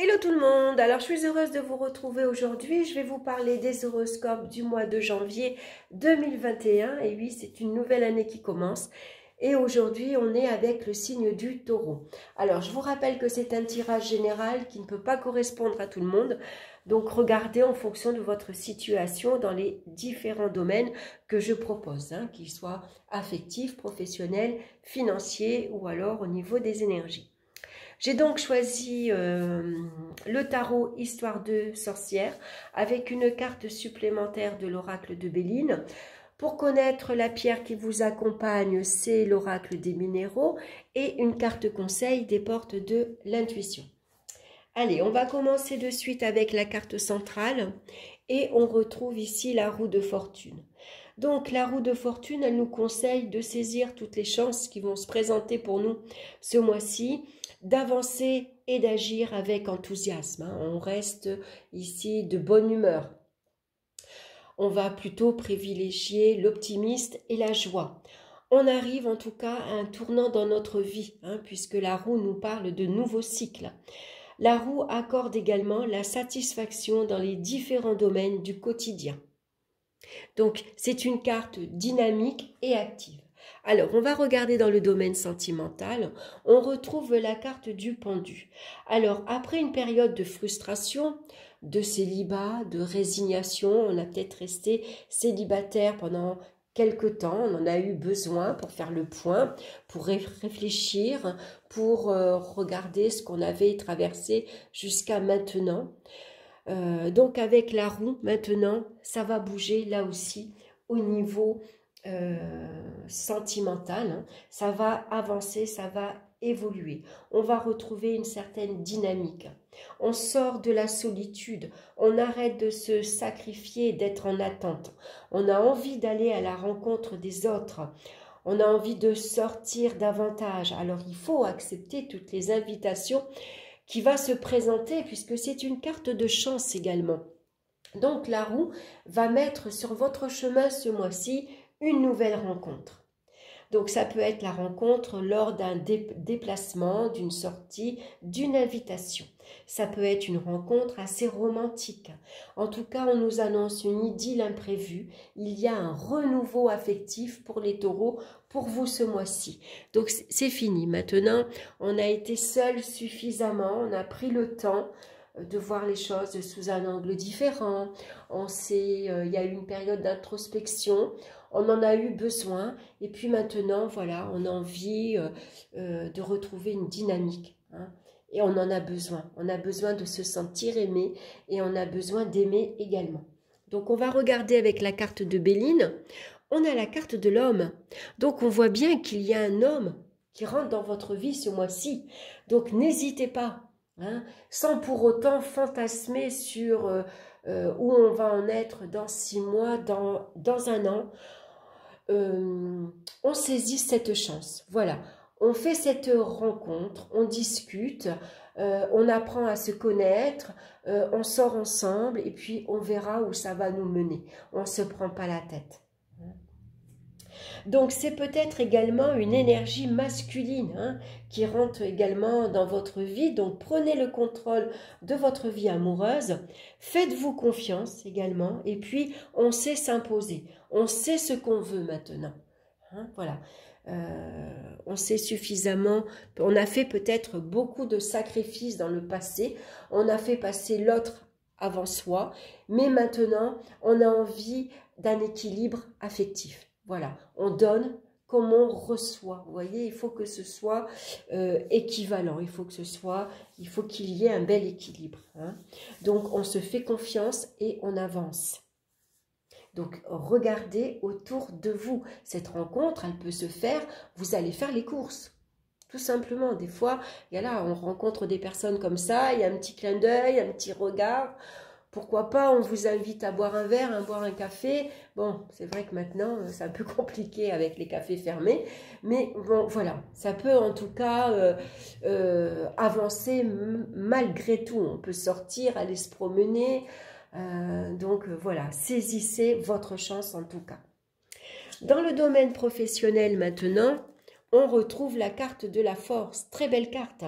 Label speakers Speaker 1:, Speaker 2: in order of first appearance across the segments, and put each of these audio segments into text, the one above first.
Speaker 1: Hello tout le monde, alors je suis heureuse de vous retrouver aujourd'hui. Je vais vous parler des horoscopes du mois de janvier 2021. Et oui, c'est une nouvelle année qui commence. Et aujourd'hui, on est avec le signe du taureau. Alors, je vous rappelle que c'est un tirage général qui ne peut pas correspondre à tout le monde. Donc, regardez en fonction de votre situation dans les différents domaines que je propose, qu'ils soient affectifs, professionnels, financiers ou alors au niveau des énergies. J'ai donc choisi le tarot Histoire de sorcière avec une carte supplémentaire de l'oracle de Béline. Pour connaître la pierre qui vous accompagne, c'est l'oracle des minéraux et une carte conseil des portes de l'intuition. Allez, on va commencer de suite avec la carte centrale et on retrouve ici la roue de fortune. Donc la roue de fortune, elle nous conseille de saisir toutes les chances qui vont se présenter pour nous ce mois-ci, d'avancer et d'agir avec enthousiasme. On reste ici de bonne humeur. On va plutôt privilégier l'optimisme et la joie. On arrive en tout cas à un tournant dans notre vie, puisque la roue nous parle de nouveaux cycles. La roue accorde également la satisfaction dans les différents domaines du quotidien. Donc, c'est une carte dynamique et active. Alors, on va regarder dans le domaine sentimental. On retrouve la carte du pendu. Alors, après une période de frustration, de célibat, de résignation, on a peut-être resté célibataire pendant quelque temps. On en a eu besoin pour faire le point, pour réfléchir, pour regarder ce qu'on avait traversé jusqu'à maintenant. Donc avec la roue, maintenant, ça va bouger là aussi au niveau sentimental. Ça va avancer, ça va évoluer. On va retrouver une certaine dynamique. On sort de la solitude. On arrête de se sacrifier, d'être en attente. On a envie d'aller à la rencontre des autres. On a envie de sortir davantage. Alors il faut accepter toutes les invitations qui va se présenter puisque c'est une carte de chance également. Donc la roue va mettre sur votre chemin ce mois-ci une nouvelle rencontre. Donc ça peut être la rencontre lors d'un déplacement, d'une sortie, d'une invitation. Ça peut être une rencontre assez romantique. En tout cas, on nous annonce une idylle imprévue. Il y a un renouveau affectif pour les taureaux, pour vous ce mois-ci. Donc c'est fini. Maintenant, on a été seul suffisamment, on a pris le temps de voir les choses sous un angle différent. Il y a eu une période d'introspection. On en a eu besoin et puis maintenant, voilà, on a envie de retrouver une dynamique. Et on en a besoin. On a besoin de se sentir aimé et on a besoin d'aimer également. Donc on va regarder avec la carte de Béline. On a la carte de l'homme. Donc on voit bien qu'il y a un homme qui rentre dans votre vie ce mois-ci. Donc n'hésitez pas, sans pour autant fantasmer sur où on va en être dans 6 mois, dans un an. On saisit cette chance. Voilà, on fait cette rencontre, on discute, on apprend à se connaître, on sort ensemble et puis on verra où ça va nous mener. On ne se prend pas la tête. Donc c'est peut-être également une énergie masculine qui rentre également dans votre vie. Donc prenez le contrôle de votre vie amoureuse, faites-vous confiance également et puis on sait s'imposer, on sait ce qu'on veut maintenant. Voilà, on sait suffisamment, on a fait peut-être beaucoup de sacrifices dans le passé, on a fait passer l'autre avant soi, mais maintenant on a envie d'un équilibre affectif. Voilà, on donne comme on reçoit. Vous voyez, il faut que ce soit équivalent. Il faut qu'il y ait un bel équilibre. Donc, on se fait confiance et on avance. Donc, regardez autour de vous. Cette rencontre, elle peut se faire, vous allez faire les courses. Tout simplement, des fois, on rencontre des personnes comme ça, il y a un petit clin d'œil, un petit regard. Pourquoi pas, on vous invite à boire un verre, à boire un café. Bon, c'est vrai que maintenant, c'est un peu compliqué avec les cafés fermés. Mais bon, voilà, ça peut en tout cas avancer malgré tout. On peut sortir, aller se promener. Donc voilà, saisissez votre chance en tout cas. Dans le domaine professionnel maintenant, on retrouve la carte de la force. Très belle carte.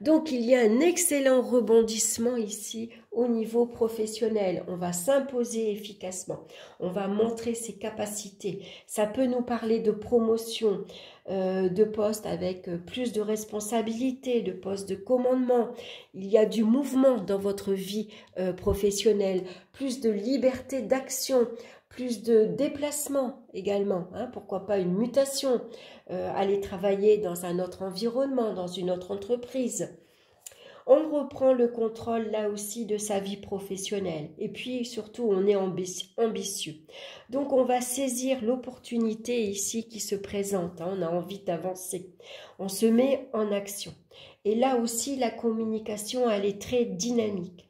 Speaker 1: Donc, il y a un excellent rebondissement ici au niveau professionnel. On va s'imposer efficacement. On va montrer ses capacités. Ça peut nous parler de promotion, de postes avec plus de responsabilités, de postes de commandement. Il y a du mouvement dans votre vie professionnelle, plus de liberté d'action, plus de déplacement également, hein, pourquoi pas une mutation, aller travailler dans un autre environnement, dans une autre entreprise. On reprend le contrôle là aussi de sa vie professionnelle et puis surtout on est ambitieux. Donc on va saisir l'opportunité ici qui se présente, hein, on a envie d'avancer, on se met en action. Et là aussi la communication elle est très dynamique.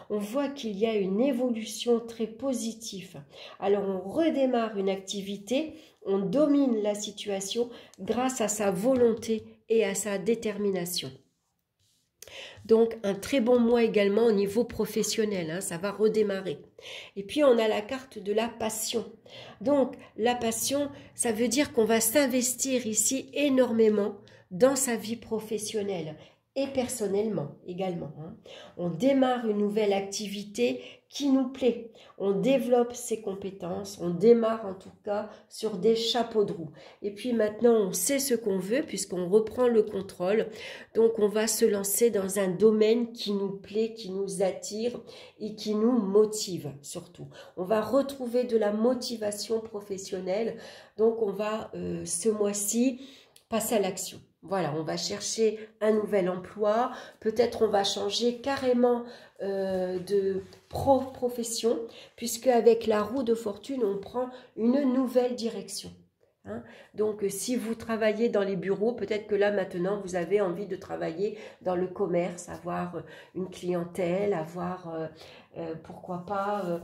Speaker 1: On voit qu'il y a une évolution très positive. Alors on redémarre une activité, on domine la situation grâce à sa volonté et à sa détermination. Donc un très bon mois également au niveau professionnel, hein, ça va redémarrer. Et puis on a la carte de la passion. Donc la passion, ça veut dire qu'on va s'investir ici énormément dans sa vie professionnelle et personnellement également. Hein. On démarre une nouvelle activité qui nous plaît. On développe ses compétences, on démarre en tout cas sur des chapeaux de roue. Et puis maintenant, on sait ce qu'on veut puisqu'on reprend le contrôle. Donc, on va se lancer dans un domaine qui nous plaît, qui nous attire et qui nous motive surtout. On va retrouver de la motivation professionnelle. Donc, on va ce mois-ci passer à l'action. Voilà, on va chercher un nouvel emploi, peut-être on va changer carrément de profession, puisque avec la roue de fortune, on prend une nouvelle direction. Hein. Donc, si vous travaillez dans les bureaux, peut-être que là, maintenant, vous avez envie de travailler dans le commerce, avoir une clientèle, avoir, pourquoi pas...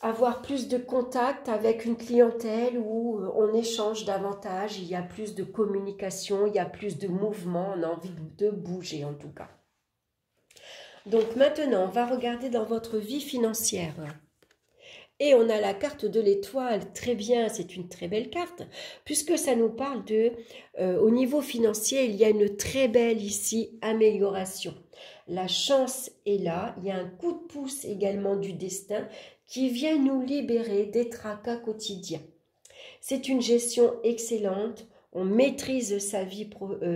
Speaker 1: avoir plus de contact avec une clientèle où on échange davantage, il y a plus de communication, il y a plus de mouvement, on a envie de bouger en tout cas. Donc maintenant, on va regarder dans votre vie financière. Et on a la carte de l'étoile, très bien, c'est une très belle carte, puisque ça nous parle de, au niveau financier, il y a une très belle ici amélioration. La chance est là, il y a un coup de pouce également du destin qui vient nous libérer des tracas quotidiens. C'est une gestion excellente, on maîtrise sa vie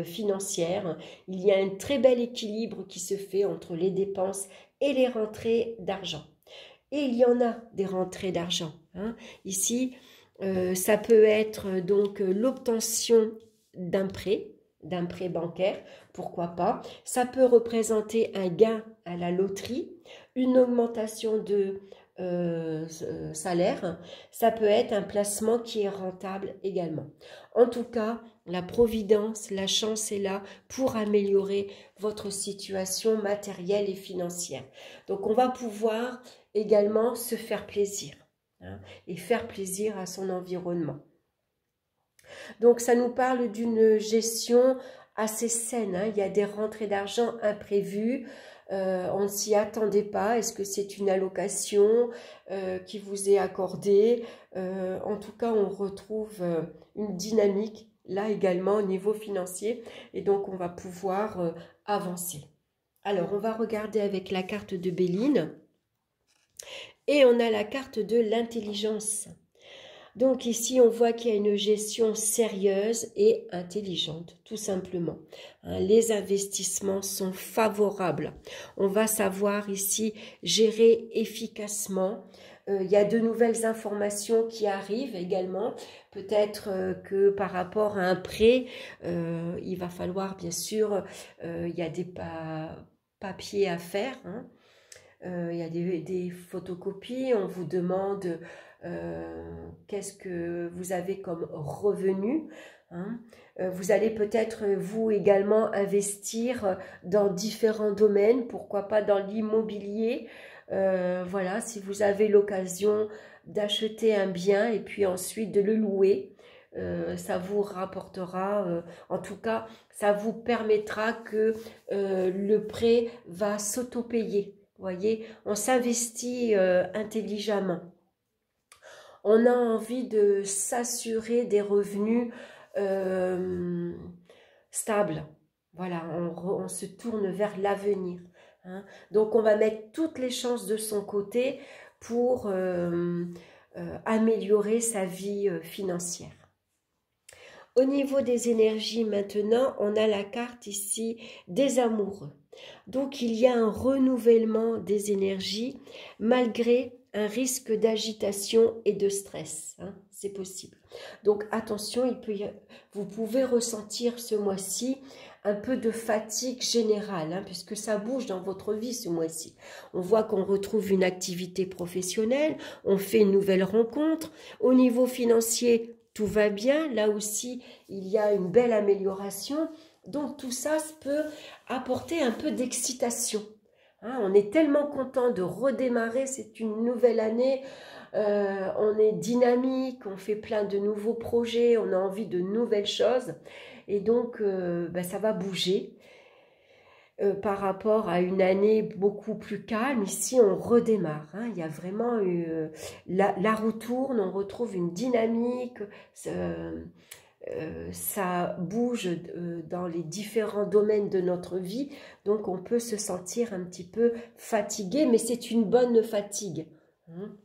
Speaker 1: financière, il y a un très bel équilibre qui se fait entre les dépenses et les rentrées d'argent. Et il y en a des rentrées d'argent. Hein. Ici, ça peut être donc l'obtention d'un prêt bancaire, pourquoi pas. Ça peut représenter un gain à la loterie, une augmentation de salaire. Ça peut être un placement qui est rentable également. En tout cas, la providence, la chance est là pour améliorer votre situation matérielle et financière. Donc, on va pouvoir également se faire plaisir, hein, et faire plaisir à son environnement. Donc, ça nous parle d'une gestion assez saine. Hein. Il y a des rentrées d'argent imprévues. On ne s'y attendait pas. Est-ce que c'est une allocation qui vous est accordée? En tout cas, on retrouve une dynamique là également au niveau financier. Et donc, on va pouvoir avancer. Alors, on va regarder avec la carte de Béline. Et on a la carte de l'intelligence. Donc ici, on voit qu'il y a une gestion sérieuse et intelligente, tout simplement. Hein, les investissements sont favorables. On va savoir ici gérer efficacement. Il y a de nouvelles informations qui arrivent également. Peut-être que par rapport à un prêt, il va falloir, bien sûr, il y a des papiers à faire, hein. Il y a des photocopies, on vous demande qu'est-ce que vous avez comme revenu. Hein. Vous allez peut-être vous également investir dans différents domaines, pourquoi pas dans l'immobilier. Voilà, si vous avez l'occasion d'acheter un bien et puis ensuite de le louer, ça vous rapportera, en tout cas, ça vous permettra que le prêt va s'auto-payer. Vous voyez, on s'investit intelligemment. On a envie de s'assurer des revenus stables. Voilà, on se tourne vers l'avenir. Hein. Donc, on va mettre toutes les chances de son côté pour améliorer sa vie financière. Au niveau des énergies maintenant, on a la carte ici des amoureux. Donc, il y a un renouvellement des énergies malgré un risque d'agitation et de stress. Hein, c'est possible. Donc, attention, vous pouvez ressentir ce mois-ci un peu de fatigue générale, hein, puisque ça bouge dans votre vie ce mois-ci. On voit qu'on retrouve une activité professionnelle, on fait une nouvelle rencontre. Au niveau financier, tout va bien. Là aussi, il y a une belle amélioration. Donc, tout ça peut apporter un peu d'excitation. Hein, on est tellement content de redémarrer, c'est une nouvelle année. On est dynamique, on fait plein de nouveaux projets, on a envie de nouvelles choses. Et donc, ça va bouger par rapport à une année beaucoup plus calme. Ici, on redémarre. Hein. Il y a vraiment la roue tourne, on retrouve une dynamique. Ça bouge dans les différents domaines de notre vie. Donc, on peut se sentir un petit peu fatigué, mais c'est une bonne fatigue. Hein.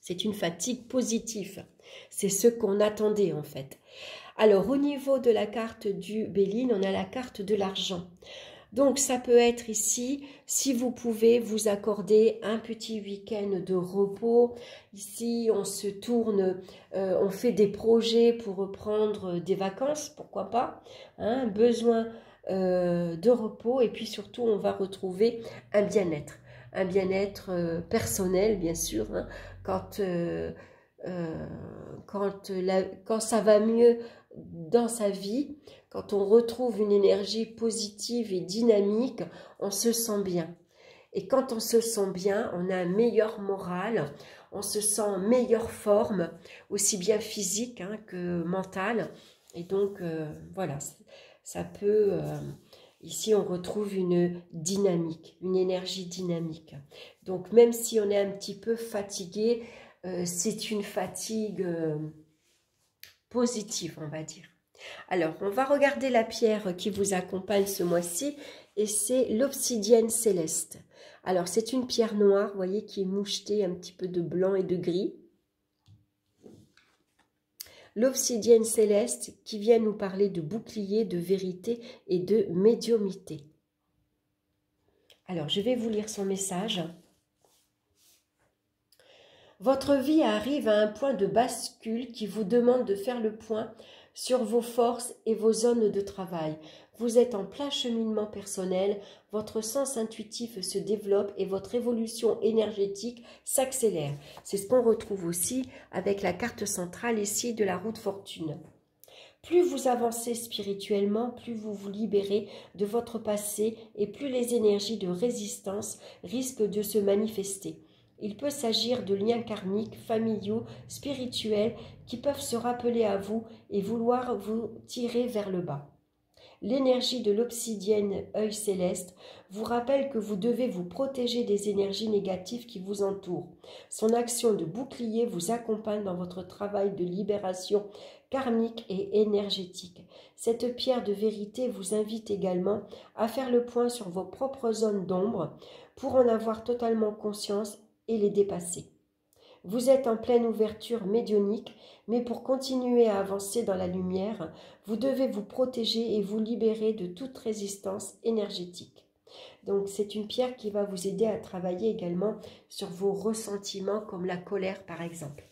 Speaker 1: C'est une fatigue positive. C'est ce qu'on attendait en fait. Alors, au niveau de la carte du Béline, on a la carte de l'argent. Donc, ça peut être ici, si vous pouvez vous accorder un petit week-end de repos. Ici, on se tourne, on fait des projets pour reprendre des vacances, pourquoi pas. Hein, besoin de repos et puis surtout, on va retrouver un bien-être. Un bien-être personnel, bien sûr, hein, quand ça va mieux dans sa vie, quand on retrouve une énergie positive et dynamique, on se sent bien. Et quand on se sent bien, on a un meilleur moral, on se sent en meilleure forme, aussi bien physique hein, que mentale. Et donc, voilà, ça peut... ici, on retrouve une dynamique, une énergie dynamique. Donc, même si on est un petit peu fatigué, c'est une fatigue positive, on va dire. Alors, on va regarder la pierre qui vous accompagne ce mois-ci et c'est l'obsidienne céleste. Alors, c'est une pierre noire, vous voyez, qui est mouchetée un petit peu de blanc et de gris. L'obsidienne céleste qui vient nous parler de bouclier, de vérité et de médiumnité. Alors, je vais vous lire son message. Votre vie arrive à un point de bascule qui vous demande de faire le point sur vos forces et vos zones de travail. Vous êtes en plein cheminement personnel, votre sens intuitif se développe et votre évolution énergétique s'accélère. C'est ce qu'on retrouve aussi avec la carte centrale ici de la roue de fortune. Plus vous avancez spirituellement, plus vous vous libérez de votre passé et plus les énergies de résistance risquent de se manifester. Il peut s'agir de liens karmiques, familiaux, spirituels qui peuvent se rappeler à vous et vouloir vous tirer vers le bas. L'énergie de l'obsidienne œil céleste vous rappelle que vous devez vous protéger des énergies négatives qui vous entourent. Son action de bouclier vous accompagne dans votre travail de libération karmique et énergétique. Cette pierre de vérité vous invite également à faire le point sur vos propres zones d'ombre pour en avoir totalement conscience et les dépasser. Vous êtes en pleine ouverture médiumnique, mais pour continuer à avancer dans la lumière, vous devez vous protéger et vous libérer de toute résistance énergétique. Donc c'est une pierre qui va vous aider à travailler également sur vos ressentiments comme la colère par exemple.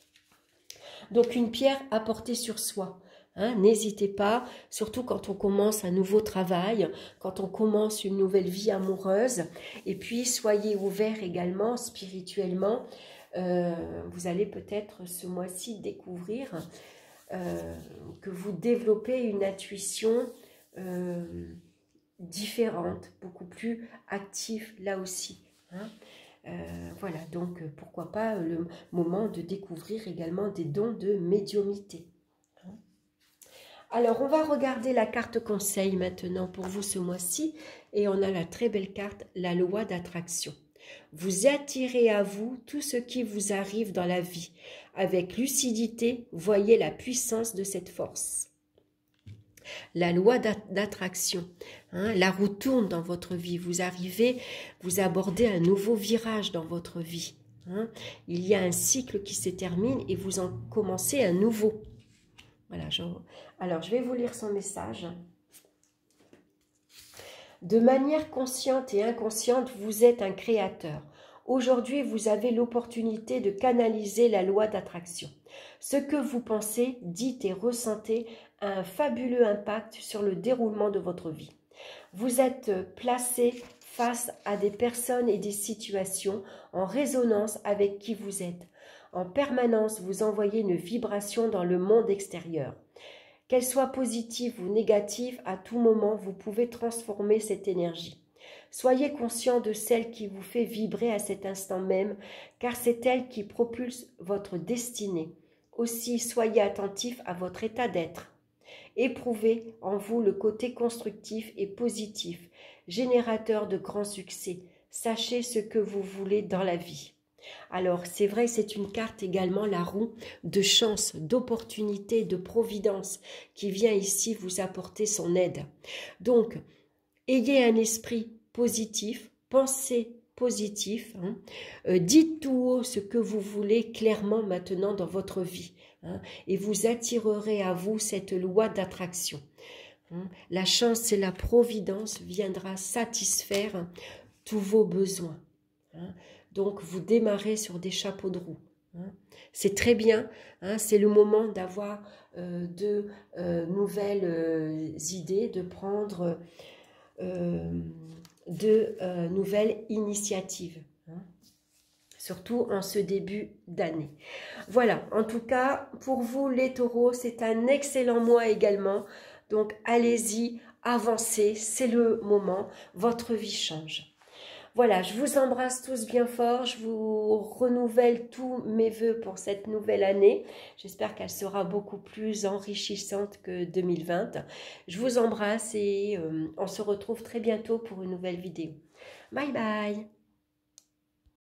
Speaker 1: Donc une pierre à porter sur soi. Hein, n'hésitez pas, surtout quand on commence un nouveau travail, quand on commence une nouvelle vie amoureuse. Et puis, soyez ouverts également spirituellement. Vous allez peut-être ce mois-ci découvrir que vous développez une intuition différente, beaucoup plus active là aussi. Hein. Voilà, donc pourquoi pas le moment de découvrir également des dons de médiumnité. Alors, on va regarder la carte conseil maintenant pour vous ce mois-ci. Et on a la très belle carte, la loi d'attraction. Vous attirez à vous tout ce qui vous arrive dans la vie. Avec lucidité, voyez la puissance de cette force. la loi d'attraction. Hein, la roue tourne dans votre vie. Vous arrivez, vous abordez un nouveau virage dans votre vie. Hein. Il y a un cycle qui se termine et vous en commencez un nouveau. Voilà, alors je vais vous lire son message. De manière consciente et inconsciente, vous êtes un créateur. Aujourd'hui, vous avez l'opportunité de canaliser la loi d'attraction. Ce que vous pensez, dites et ressentez a un fabuleux impact sur le déroulement de votre vie. Vous êtes placé face à des personnes et des situations en résonance avec qui vous êtes. En permanence, vous envoyez une vibration dans le monde extérieur. Qu'elle soit positive ou négative, à tout moment, vous pouvez transformer cette énergie. Soyez conscient de celle qui vous fait vibrer à cet instant même, car c'est elle qui propulse votre destinée. Aussi, soyez attentif à votre état d'être. Éprouvez en vous le côté constructif et positif, générateur de grands succès. Sachez ce que vous voulez dans la vie. Alors, c'est vrai, c'est une carte également, la roue de chance, d'opportunité, de providence, qui vient ici vous apporter son aide. Donc, ayez un esprit positif, pensez positif, hein. Dites tout haut ce que vous voulez clairement maintenant dans votre vie, hein, et vous attirerez à vous cette loi d'attraction. Hein. La chance et la providence viendra satisfaire tous vos besoins. Hein. Donc, vous démarrez sur des chapeaux de roue. Hein. C'est très bien, hein, c'est le moment d'avoir de nouvelles idées, de prendre de nouvelles initiatives. Hein. Surtout en ce début d'année. Voilà, en tout cas, pour vous les taureaux, c'est un excellent mois également. Donc, allez-y, avancez, c'est le moment, votre vie change. Voilà, je vous embrasse tous bien fort, je vous renouvelle tous mes vœux pour cette nouvelle année. J'espère qu'elle sera beaucoup plus enrichissante que 2020. Je vous embrasse et on se retrouve très bientôt pour une nouvelle vidéo. Bye bye!